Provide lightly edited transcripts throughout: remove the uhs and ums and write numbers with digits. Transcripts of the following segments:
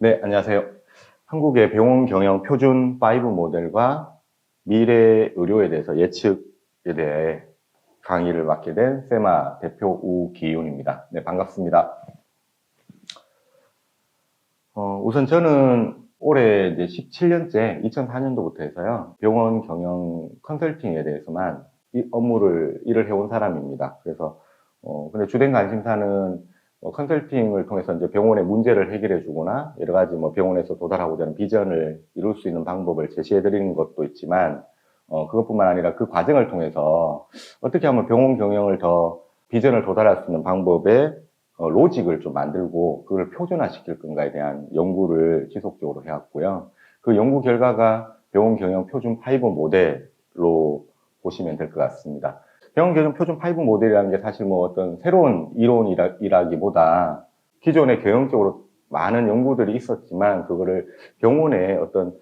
네, 안녕하세요. 한국의 병원 경영 표준 5 모델과 미래 의료에 대해서 예측에 대해 강의를 맡게 된 세마 대표 우기훈입니다. 네, 반갑습니다. 우선 저는 올해 이제 17년째 2004년도부터 해서요. 병원 경영 컨설팅에 대해서만 일을 해온 사람입니다. 그래서 근데 주된 관심사는 컨설팅을 통해서 이제 병원의 문제를 해결해 주거나 여러 가지 병원에서 도달하고자 하는 비전을 이룰 수 있는 방법을 제시해 드리는 것도 있지만 그것뿐만 아니라 그 과정을 통해서 어떻게 하면 병원 경영을 더 비전을 도달할 수 있는 방법에 로직을 좀 만들고 그걸 표준화시킬 건가에 대한 연구를 지속적으로 해왔고요. 그 연구 결과가 병원 경영 표준 5 모델로 보시면 될 것 같습니다. 병원 경영 표준 5 모델이라는 게 사실 어떤 새로운 이론이라기보다 기존에 경영적으로 많은 연구들이 있었지만 그거를 병원의 어떤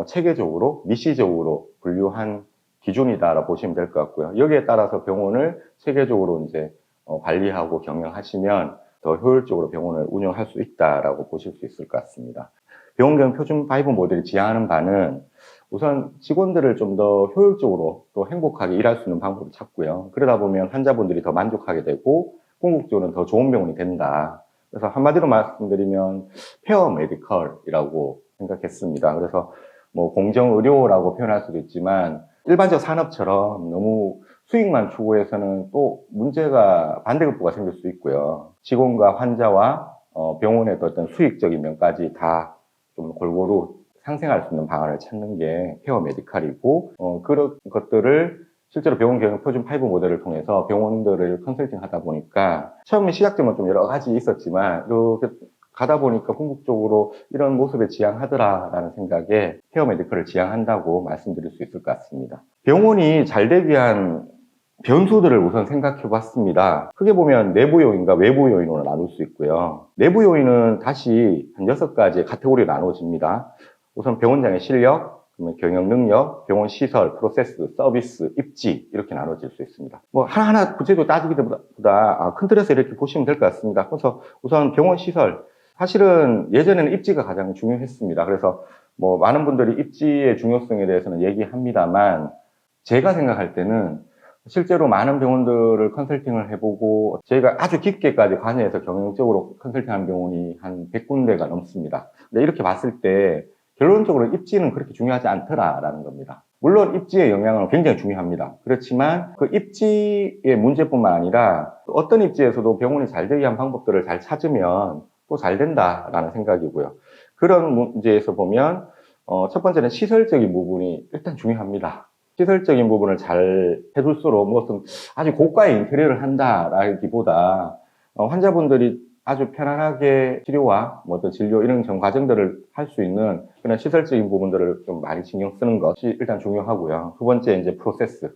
체계적으로 미시적으로 분류한 기준이다라고 보시면 될 것 같고요. 여기에 따라서 병원을 체계적으로 이제 관리하고 경영하시면 더 효율적으로 병원을 운영할 수 있다라고 보실 수 있을 것 같습니다. 병원 경영 표준 5 모델이 지향하는 바는 우선 직원들을 좀 더 효율적으로 또 행복하게 일할 수 있는 방법을 찾고요. 그러다 보면 환자분들이 더 만족하게 되고 궁극적으로는 더 좋은 병원이 된다. 그래서 한마디로 말씀드리면 페어 메디컬이라고 생각했습니다. 그래서 공정의료라고 표현할 수도 있지만 일반적 산업처럼 너무 수익만 추구해서는 또 문제가 반대급부가 생길 수 있고요. 직원과 환자와 병원의 어떤 수익적인 면까지 다 좀 골고루 상생할 수 있는 방안을 찾는 게 페어 메디칼이고 그런 것들을 실제로 병원 경영 표준 5 모델을 통해서 병원들을 컨설팅 하다 보니까 처음에 시작점은 좀 여러 가지 있었지만 이렇게 가다 보니까 궁극적으로 이런 모습에 지향하더라라는 생각에 페어 메디컬을 지향한다고 말씀드릴 수 있을 것 같습니다. 병원이 잘 되기 위한 변수들을 우선 생각해 봤습니다. 크게 보면 내부 요인과 외부 요인으로 나눌 수 있고요. 내부 요인은 다시 한 6가지의 카테고리로 나눠집니다. 우선 병원장의 실력, 경영 능력, 병원 시설, 프로세스, 서비스, 입지 이렇게 나눠질 수 있습니다. 하나하나 구체적으로 따지기보다 큰 틀에서 이렇게 보시면 될 것 같습니다. 그래서 우선 병원 시설, 사실은 예전에는 입지가 가장 중요했습니다. 그래서 많은 분들이 입지의 중요성에 대해서는 얘기합니다만 제가 생각할 때는 실제로 많은 병원들을 컨설팅을 해보고 저희가 아주 깊게까지 관여해서 경영적으로 컨설팅한 병원이 한 100군데가 넘습니다. 근데 이렇게 봤을 때 결론적으로 입지는 그렇게 중요하지 않더라라는 겁니다. 물론 입지의 영향은 굉장히 중요합니다. 그렇지만 그 입지의 문제뿐만 아니라 어떤 입지에서도 병원이 잘 되기 위한 방법들을 잘 찾으면 또 잘 된다라는 생각이고요. 그런 문제에서 보면 첫 번째는 시설적인 부분이 일단 중요합니다. 시설적인 부분을 잘 해줄수록 무슨 아주 고가의 인테리어를 한다라기보다 환자분들이 아주 편안하게 치료와 어떤 진료 이런 전 과정들을 할 수 있는 그런 시설적인 부분들을 좀 많이 신경 쓰는 것이 일단 중요하고요. 두 번째 이제 프로세스.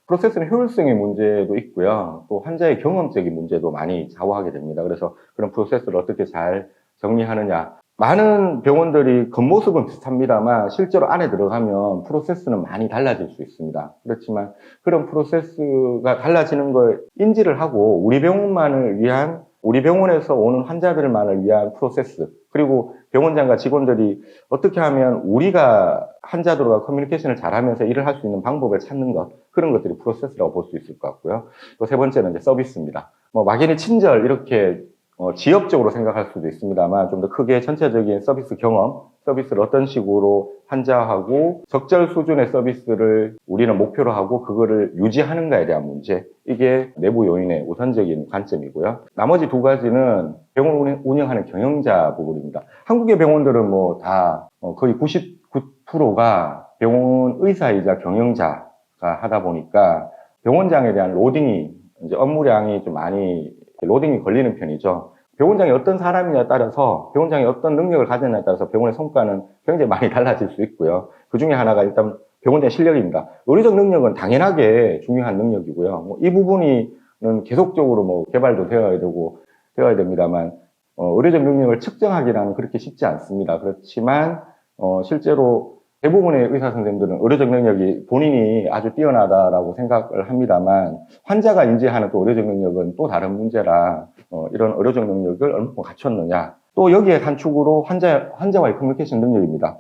프로세스는 효율성의 문제도 있고요. 또 환자의 경험적인 문제도 많이 좌우하게 됩니다. 그래서 그런 프로세스를 어떻게 잘 정리하느냐. 많은 병원들이 겉모습은 비슷합니다만 실제로 안에 들어가면 프로세스는 많이 달라질 수 있습니다. 그렇지만 그런 프로세스가 달라지는 걸 인지를 하고 우리 병원에서 오는 환자들만을 위한 프로세스, 그리고 병원장과 직원들이 어떻게 하면 우리가 환자들과 커뮤니케이션을 잘하면서 일을 할 수 있는 방법을 찾는 것, 그런 것들이 프로세스라고 볼 수 있을 것 같고요. 또 세 번째는 이제 서비스입니다. 막연히 친절 이렇게 지역적으로 생각할 수도 있습니다만 좀 더 크게 전체적인 서비스 경험, 서비스를 어떤 식으로 환자하고 적절 수준의 서비스를 우리는 목표로 하고 그거를 유지하는가에 대한 문제, 이게 내부 요인의 우선적인 관점이고요. 나머지 두 가지는 병원 운영하는 경영자 부분입니다. 한국의 병원들은 다 거의 99%가 병원 의사이자 경영자가 하다 보니까 병원장에 대한 로딩이 이제 업무량이 좀 많이 로딩이 걸리는 편이죠. 병원장이 어떤 사람이냐에 따라서 병원장이 어떤 능력을 가졌냐에 따라서 병원의 성과는 굉장히 많이 달라질 수 있고요. 그 중에 하나가 일단 병원장의 실력입니다. 의료적 능력은 당연하게 중요한 능력이고요. 이 부분이 계속적으로 개발도 되어야 됩니다만 의료적 능력을 측정하기라는 그렇게 쉽지 않습니다. 그렇지만 실제로 대부분의 의사 선생님들은 의료적 능력이 본인이 아주 뛰어나다라고 생각을 합니다만 환자가 인지하는 또 의료적 능력은 또 다른 문제라 이런 의료적 능력을 얼마큼 갖췄느냐, 또 여기에 한 축으로 환자와의 커뮤니케이션 능력입니다.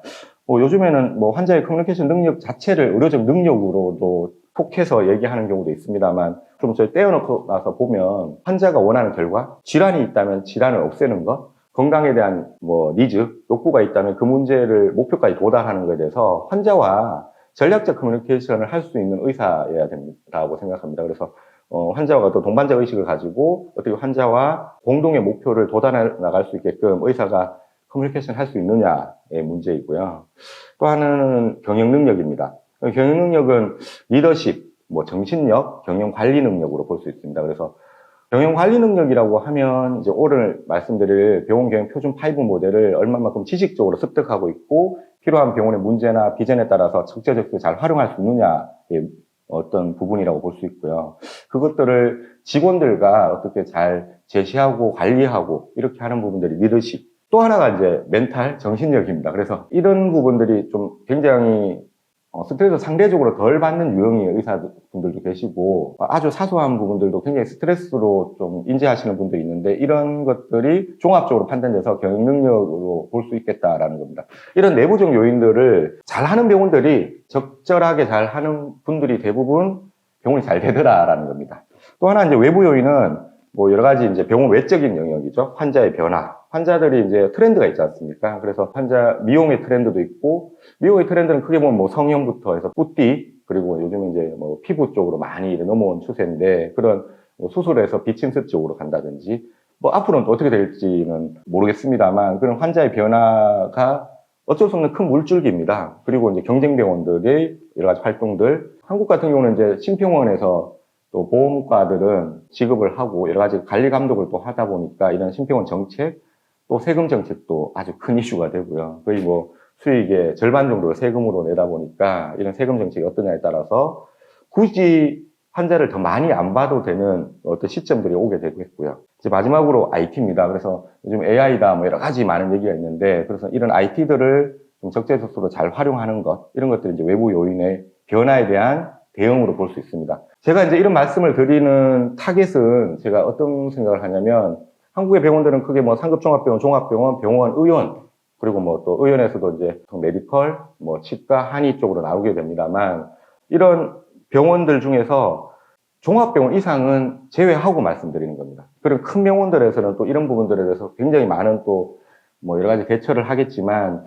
요즘에는 뭐 환자의 커뮤니케이션 능력 자체를 의료적 능력으로도 톡해서 얘기하는 경우도 있습니다만, 좀 저희 떼어놓고 나서 보면 환자가 원하는 결과, 질환이 있다면 질환을 없애는 것, 건강에 대한 뭐 니즈, 욕구가 있다면 그 문제를 목표까지 도달하는 것에 대해서 환자와 전략적 커뮤니케이션을 할 수 있는 의사여야 된다고 생각합니다. 그래서 환자와 또 동반자 의식을 가지고 어떻게 환자와 공동의 목표를 도달해 나갈 수 있게끔 의사가 커뮤니케이션 할 수 있느냐의 문제이고요. 또 하나는 경영 능력입니다. 경영 능력은 리더십, 뭐 정신력, 경영 관리 능력으로 볼 수 있습니다. 그래서 경영 관리 능력이라고 하면 이제 오늘 말씀드릴 병원 경영 표준 5 모델을 얼마만큼 지식적으로 습득하고 있고 필요한 병원의 문제나 비전에 따라서 적재적소에 잘 활용할 수 있느냐의 어떤 부분이라고 볼 수 있고요. 그것들을 직원들과 어떻게 잘 제시하고 관리하고 이렇게 하는 부분들이 리더십. 또 하나가 이제 멘탈, 정신력입니다. 그래서 이런 부분들이 좀 굉장히 스트레스 상대적으로 덜 받는 유형의 의사분들도 계시고 아주 사소한 부분들도 굉장히 스트레스로 좀 인지하시는 분들이 있는데 이런 것들이 종합적으로 판단돼서 경영 능력으로 볼 수 있겠다라는 겁니다. 이런 내부적 요인들을 잘하는 병원들이 적절하게 잘하는 분들이 대부분 병원이 잘 되더라라는 겁니다. 또 하나 이제 외부 요인은 뭐 여러 가지 이제 병원 외적인 영역이죠. 환자의 변화. 환자들이 이제 트렌드가 있지 않습니까? 그래서 환자 미용의 트렌드도 있고, 미용의 트렌드는 크게 보면 뭐 성형부터 해서 뿌띠, 그리고 요즘 이제 뭐 피부 쪽으로 많이 넘어온 추세인데, 그런 뭐 수술해서 비침습 쪽으로 간다든지, 뭐 앞으로는 또 어떻게 될지는 모르겠습니다만, 그런 환자의 변화가 어쩔 수 없는 큰 물줄기입니다. 그리고 이제 경쟁병원들의 여러 가지 활동들, 한국 같은 경우는 이제 심평원에서 또 보험과들은 지급을 하고 여러 가지 관리 감독을 또 하다 보니까 이런 심평원 정책, 또 세금 정책도 아주 큰 이슈가 되고요. 거의 뭐 수익의 절반 정도를 세금으로 내다 보니까 이런 세금 정책이 어떠냐에 따라서 굳이 환자를 더 많이 안 봐도 되는 어떤 시점들이 오게 되고 있고요. 이제 마지막으로 IT입니다. 그래서 요즘 AI다 뭐 여러 가지 많은 얘기가 있는데, 그래서 이런 IT들을 좀 적재적소로 잘 활용하는 것, 이런 것들이 이제 외부 요인의 변화에 대한 대응으로 볼 수 있습니다. 제가 이제 이런 말씀을 드리는 타겟은 제가 어떤 생각을 하냐면, 한국의 병원들은 크게 뭐 상급 종합병원, 종합병원, 병원, 의원, 그리고 뭐 또 의원에서도 이제 메디컬, 뭐 치과, 한의 쪽으로 나누게 됩니다만, 이런 병원들 중에서 종합병원 이상은 제외하고 말씀드리는 겁니다. 그리고 큰 병원들에서는 또 이런 부분들에 대해서 굉장히 많은 또 뭐 여러 가지 대처를 하겠지만,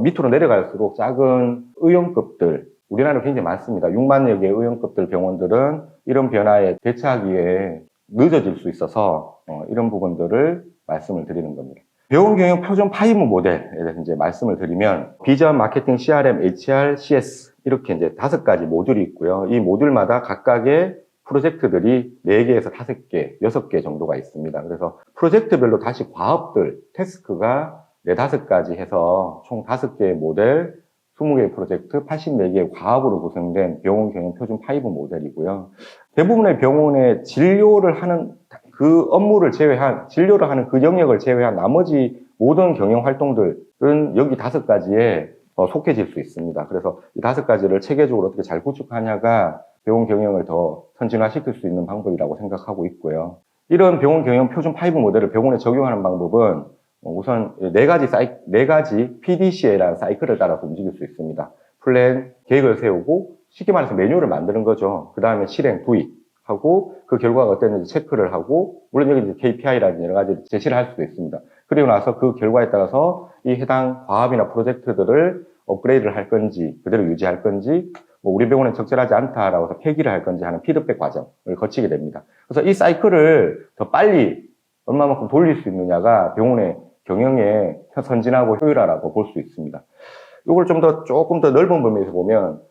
밑으로 내려갈수록 작은 의원급들, 우리나라에 굉장히 많습니다. 6만여 개의 의원급들 병원들은 이런 변화에 대처하기에 늦어질 수 있어서 이런 부분들을 말씀을 드리는 겁니다. 병원 경영 표준 5 모델에 대해서 이제 말씀을 드리면 비전, 마케팅, CRM, HR, CS 이렇게 이제 5가지 모듈이 있고요. 이 모듈마다 각각의 프로젝트들이 4개에서 5개, 6개 정도가 있습니다. 그래서 프로젝트별로 다시 과업들, 태스크가 4, 5가지 해서 총 5개의 모델, 20개의 프로젝트, 84개의 과업으로 구성된 병원 경영 표준 5 모델이고요. 대부분의 병원의 진료를 하는 그 업무를 제외한, 진료를 하는 그 영역을 제외한 나머지 모든 경영 활동들은 여기 5가지에 속해질 수 있습니다. 그래서 이 5가지를 체계적으로 어떻게 잘 구축하냐가 병원 경영을 더 선진화시킬 수 있는 방법이라고 생각하고 있고요. 이런 병원 경영 표준 5 모델을 병원에 적용하는 방법은 우선 4가지 PDCA라는 사이클을 따라서 움직일 수 있습니다. 플랜, 계획을 세우고 쉽게 말해서 매뉴얼을 만드는 거죠. 그 다음에 실행, 도입하고 그 결과가 어땠는지 체크를 하고, 물론 여기 이제 KPI라든지 여러 가지 제시를 할 수도 있습니다. 그리고 나서 그 결과에 따라서 이 해당 과업이나 프로젝트들을 업그레이드를 할 건지 그대로 유지할 건지, 뭐 우리 병원에 적절하지 않다라고 해서 폐기를 할 건지 하는 피드백 과정을 거치게 됩니다. 그래서 이 사이클을 더 빨리 얼마만큼 돌릴 수 있느냐가 병원의 경영에 선진하고 효율화라고 볼 수 있습니다. 이걸 조금 더 넓은 범위에서 보면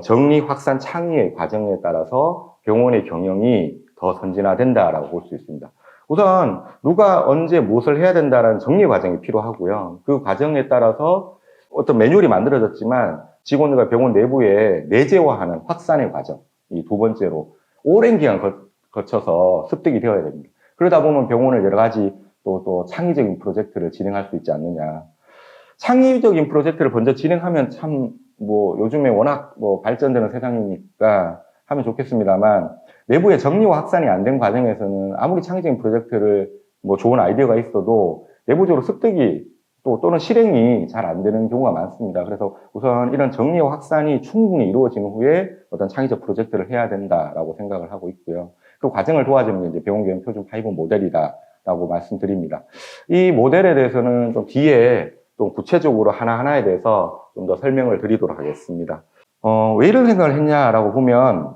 정리, 확산, 창의의 과정에 따라서 병원의 경영이 더 선진화된다라고 볼 수 있습니다. 우선 누가 언제 무엇을 해야 된다는 정리 과정이 필요하고요. 그 과정에 따라서 어떤 매뉴얼이 만들어졌지만 직원들과 병원 내부에 내재화하는 확산의 과정, 이 2번째로 오랜 기간 거쳐서 습득이 되어야 됩니다. 그러다 보면 병원을 여러 가지 또 창의적인 프로젝트를 진행할 수 있지 않느냐. 창의적인 프로젝트를 먼저 진행하면 참 뭐 요즘에 워낙 뭐 발전되는 세상이니까 하면 좋겠습니다만, 내부의 정리와 확산이 안 된 과정에서는 아무리 창의적인 프로젝트를 뭐 좋은 아이디어가 있어도 내부적으로 습득이 또는 실행이 잘 안 되는 경우가 많습니다. 그래서 우선 이런 정리와 확산이 충분히 이루어진 후에 어떤 창의적 프로젝트를 해야 된다라고 생각을 하고 있고요. 그 과정을 도와주는 게 이제 병원교육 표준 5 모델이다라고 말씀드립니다. 이 모델에 대해서는 좀 뒤에 좀 구체적으로 하나하나에 대해서 좀 더 설명을 드리도록 하겠습니다. 왜 이런 생각을 했냐라고 보면,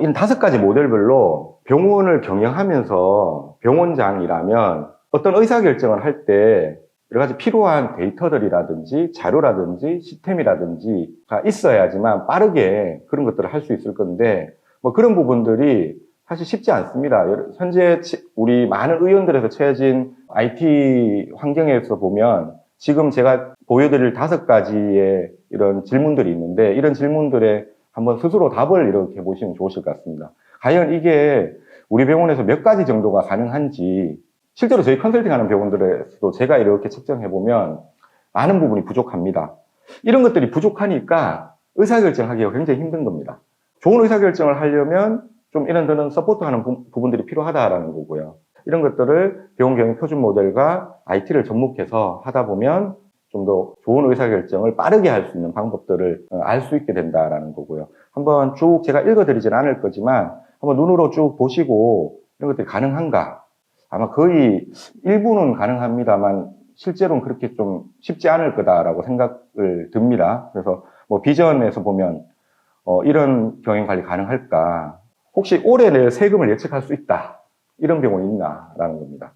이런 5가지 모델별로 병원을 경영하면서 병원장이라면 어떤 의사결정을 할 때 여러 가지 필요한 데이터들이라든지 자료라든지 시스템이라든지가 있어야지만 빠르게 그런 것들을 할 수 있을 건데, 뭐 그런 부분들이 사실 쉽지 않습니다. 현재 우리 많은 의원들에서 채워진 IT 환경에서 보면 지금 제가 보여드릴 5가지의 이런 질문들이 있는데, 이런 질문들에 한번 스스로 답을 이렇게 보시면 좋으실 것 같습니다. 과연 이게 우리 병원에서 몇 가지 정도가 가능한지, 실제로 저희 컨설팅하는 병원들에서도 제가 이렇게 측정해보면 많은 부분이 부족합니다. 이런 것들이 부족하니까 의사결정하기가 굉장히 힘든 겁니다. 좋은 의사결정을 하려면 좀 이런저런 서포트하는 부분들이 필요하다라는 거고요. 이런 것들을 병원 경영 표준 모델과 IT를 접목해서 하다 보면 좀 더 좋은 의사결정을 빠르게 할 수 있는 방법들을 알 수 있게 된다라는 거고요. 한번 쭉 제가 읽어드리진 않을 거지만 한번 눈으로 쭉 보시고 이런 것들이 가능한가? 아마 거의 일부는 가능합니다만 실제로는 그렇게 좀 쉽지 않을 거다라고 생각을 듭니다. 그래서 뭐 비전에서 보면 이런 경영관리 가능할까? 혹시 올해 내 세금을 예측할 수 있다. 이런 병원이 있나라는 겁니다.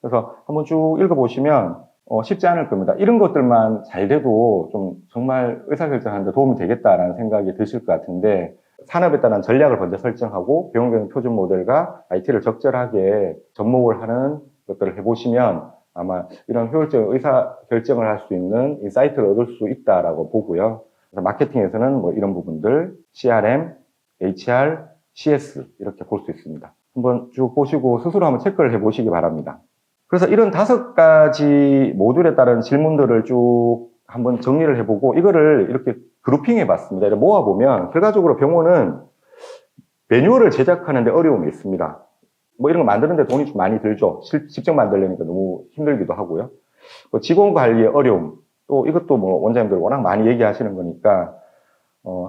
그래서 한번 쭉 읽어보시면 쉽지 않을 겁니다. 이런 것들만 잘 돼도 좀 정말 의사결정하는 데 도움이 되겠다라는 생각이 드실 것 같은데, 산업에 따른 전략을 먼저 설정하고 병원경영 표준 모델과 IT를 적절하게 접목을 하는 것들을 해보시면 아마 이런 효율적인 의사결정을 할 수 있는 인사이트를 얻을 수 있다라고 보고요. 그래서 마케팅에서는 뭐 이런 부분들, CRM, HR, CS 이렇게 볼 수 있습니다. 한번 쭉 보시고 스스로 한번 체크를 해보시기 바랍니다. 그래서 이런 5가지 모듈에 따른 질문들을 쭉 한번 정리를 해보고 이거를 이렇게 그룹핑 해봤습니다. 이렇게 모아보면 결과적으로 병원은 매뉴얼을 제작하는데 어려움이 있습니다. 뭐 이런 거 만드는데 돈이 좀 많이 들죠. 직접 만들려니까 너무 힘들기도 하고요. 직원 관리의 어려움, 또 이것도 뭐 원장님들 워낙 많이 얘기하시는 거니까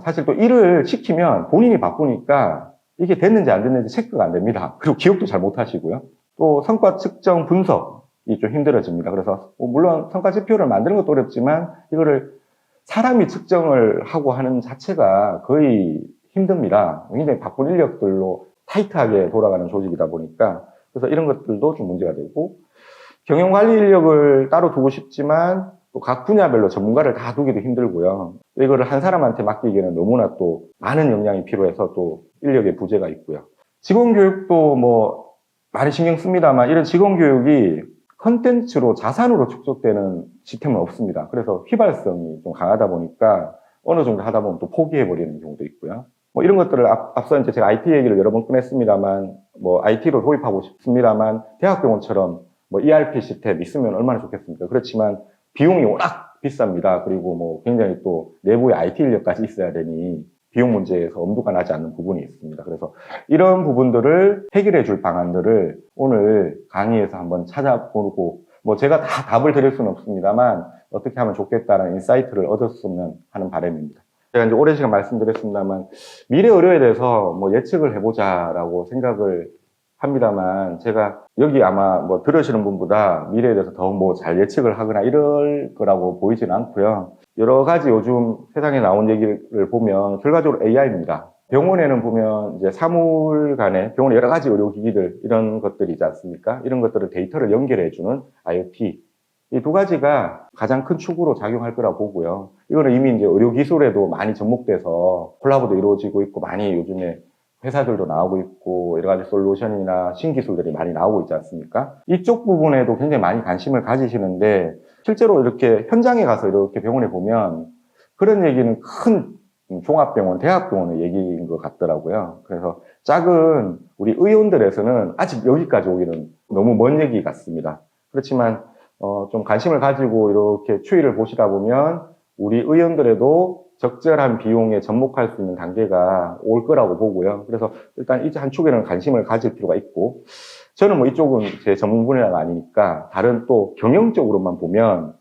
사실 또 일을 시키면 본인이 바쁘니까 이게 됐는지 안 됐는지 체크가 안 됩니다. 그리고 기억도 잘 못 하시고요. 또 성과 측정 분석이 좀 힘들어집니다. 그래서 물론 성과 지표를 만드는 것도 어렵지만 이거를 사람이 측정을 하고 하는 자체가 거의 힘듭니다. 굉장히 바쁜 인력들로 타이트하게 돌아가는 조직이다 보니까. 그래서 이런 것들도 좀 문제가 되고, 경영관리 인력을 따로 두고 싶지만 또 각 분야별로 전문가를 다 두기도 힘들고요. 이거를 한 사람한테 맡기기에는 너무나 또 많은 역량이 필요해서 또 인력의 부재가 있고요. 직원 교육도 뭐 많이 신경 씁니다만 이런 직원 교육이 컨텐츠로 자산으로 축적되는 시스템은 없습니다. 그래서 휘발성이 좀 강하다 보니까 어느 정도 하다 보면 또 포기해버리는 경우도 있고요. 뭐 이런 것들을 앞서 이제 제가 IT 얘기를 여러 번 꺼냈습니다만, 뭐 IT를 도입하고 싶습니다만 대학병원처럼 뭐 ERP 시스템 있으면 얼마나 좋겠습니까? 그렇지만 비용이 워낙 비쌉니다. 그리고 뭐 굉장히 또 내부에 IT 인력까지 있어야 되니 비용 문제에서 엄두가 나지 않는 부분이 있습니다. 그래서 이런 부분들을 해결해 줄 방안들을 오늘 강의에서 한번 찾아보고, 뭐 제가 다 답을 드릴 수는 없습니다만 어떻게 하면 좋겠다는 인사이트를 얻었으면 하는 바람입니다. 제가 이제 오랜 시간 말씀드렸습니다만 미래 의료에 대해서 뭐 예측을 해보자라고 생각을 합니다만, 제가 여기 아마 뭐 들으시는 분보다 미래에 대해서 더 뭐 잘 예측을 하거나 이럴 거라고 보이지는 않고요. 여러 가지 요즘 세상에 나온 얘기를 보면 결과적으로 AI입니다. 병원에는 보면 이제 사물 간에 병원의 여러 가지 의료기기들 이런 것들이 있지 않습니까? 이런 것들을 데이터를 연결해주는 IoT. 이 2가지가 가장 큰 축으로 작용할 거라 보고요. 이거는 이미 이제 의료기술에도 많이 접목돼서 콜라보도 이루어지고 있고 많이 요즘에 회사들도 나오고 있고 여러 가지 솔루션이나 신기술들이 많이 나오고 있지 않습니까? 이쪽 부분에도 굉장히 많이 관심을 가지시는데 실제로 이렇게 현장에 가서 이렇게 병원에 보면 그런 얘기는 큰 종합병원, 대학병원의 얘기인 것 같더라고요. 그래서 작은 우리 의원들에서는 아직 여기까지 오기는 너무 먼 얘기 같습니다. 그렇지만 좀 관심을 가지고 이렇게 추이를 보시다 보면 우리 의원들에도 적절한 비용에 접목할 수 있는 단계가 올 거라고 보고요. 그래서 일단 이 한 축에는 관심을 가질 필요가 있고, 저는 뭐 이쪽은 제 전문 분야가 아니니까 다른 또 경영적으로만 보면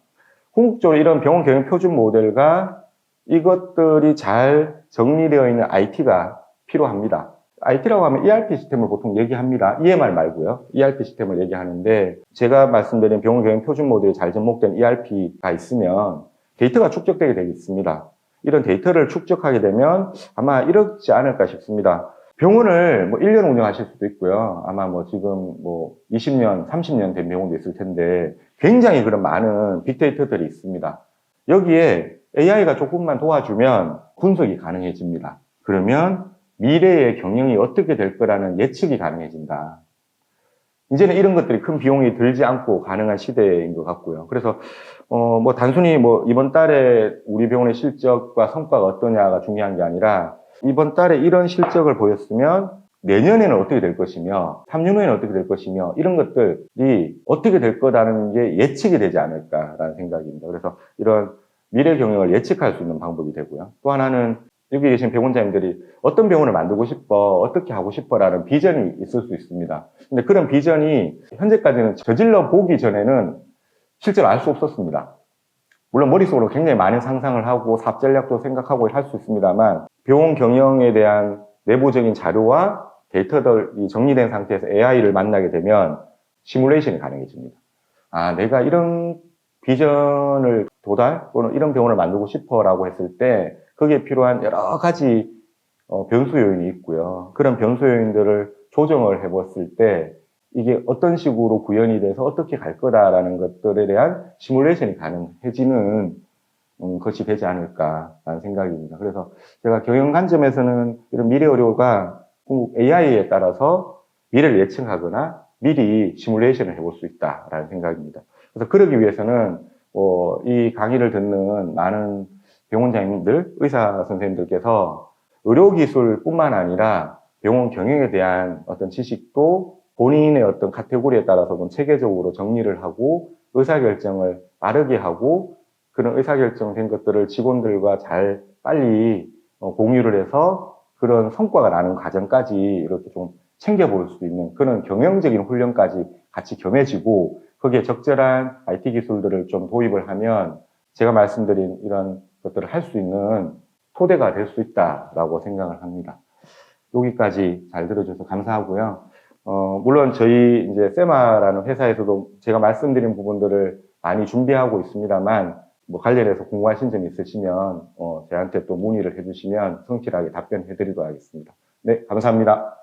궁극적으로 이런 병원 경영 표준 모델과 이것들이 잘 정리되어 있는 IT가 필요합니다. IT라고 하면 ERP 시스템을 보통 얘기합니다. EMR 말고요. ERP 시스템을 얘기하는데 제가 말씀드린 병원 경영 표준 모델이 잘 접목된 ERP가 있으면 데이터가 축적되게 되겠습니다. 이런 데이터를 축적하게 되면 아마 이렇지 않을까 싶습니다. 병원을 뭐 1년 운영하실 수도 있고요. 아마 뭐 지금 뭐 20년, 30년 된 병원도 있을 텐데 굉장히 그런 많은 빅데이터들이 있습니다. 여기에 AI가 조금만 도와주면 분석이 가능해집니다. 그러면 미래의 경영이 어떻게 될 거라는 예측이 가능해진다. 이제는 이런 것들이 큰 비용이 들지 않고 가능한 시대인 것 같고요. 그래서 뭐 단순히 뭐 이번 달에 우리 병원의 실적과 성과가 어떠냐가 중요한 게 아니라 이번 달에 이런 실적을 보였으면 내년에는 어떻게 될 것이며 3년 후에는 어떻게 될 것이며 이런 것들이 어떻게 될 거라는 게 예측이 되지 않을까라는 생각입니다. 그래서 이런 미래 경영을 예측할 수 있는 방법이 되고요. 또 하나는 여기 계신 병원장님들이 어떤 병원을 만들고 싶어, 어떻게 하고 싶어라는 비전이 있을 수 있습니다. 근데 그런 비전이 현재까지는 저질러 보기 전에는 실제로 알 수 없었습니다. 물론 머릿속으로 굉장히 많은 상상을 하고 사업 전략도 생각하고 할 수 있습니다만 병원 경영에 대한 내부적인 자료와 데이터들이 정리된 상태에서 AI를 만나게 되면 시뮬레이션이 가능해집니다. 아, 내가 이런 비전을 도달 또는 이런 병원을 만들고 싶어라고 했을 때 거기에 필요한 여러 가지 변수 요인이 있고요. 그런 변수 요인들을 조정을 해봤을 때 이게 어떤 식으로 구현이 돼서 어떻게 갈 거다라는 것들에 대한 시뮬레이션이 가능해지는 것이 되지 않을까라는 생각입니다. 그래서 제가 경영 관점에서는 이런 미래 의료가 AI에 따라서 미래를 예측하거나 미리 시뮬레이션을 해볼 수 있다라는 생각입니다. 그래서 그러기 위해서는 이 강의를 듣는 많은 병원장님들, 의사 선생님들께서 의료기술뿐만 아니라 병원 경영에 대한 어떤 지식도 본인의 어떤 카테고리에 따라서는 체계적으로 정리를 하고 의사결정을 빠르게 하고 그런 의사결정된 것들을 직원들과 잘 빨리 공유를 해서 그런 성과가 나는 과정까지 이렇게 좀 챙겨볼 수 있는 그런 경영적인 훈련까지 같이 겸해지고 거기에 적절한 IT 기술들을 좀 도입을 하면 제가 말씀드린 이런 것들을 할 수 있는 토대가 될 수 있다라고 생각을 합니다. 여기까지 잘 들어줘서 감사하고요. 물론 저희 이제 세마라는 회사에서도 제가 말씀드린 부분들을 많이 준비하고 있습니다만 뭐 관련해서 궁금하신 점 있으시면 저한테 또 문의를 해주시면 성실하게 답변해 드리도록 하겠습니다. 네, 감사합니다.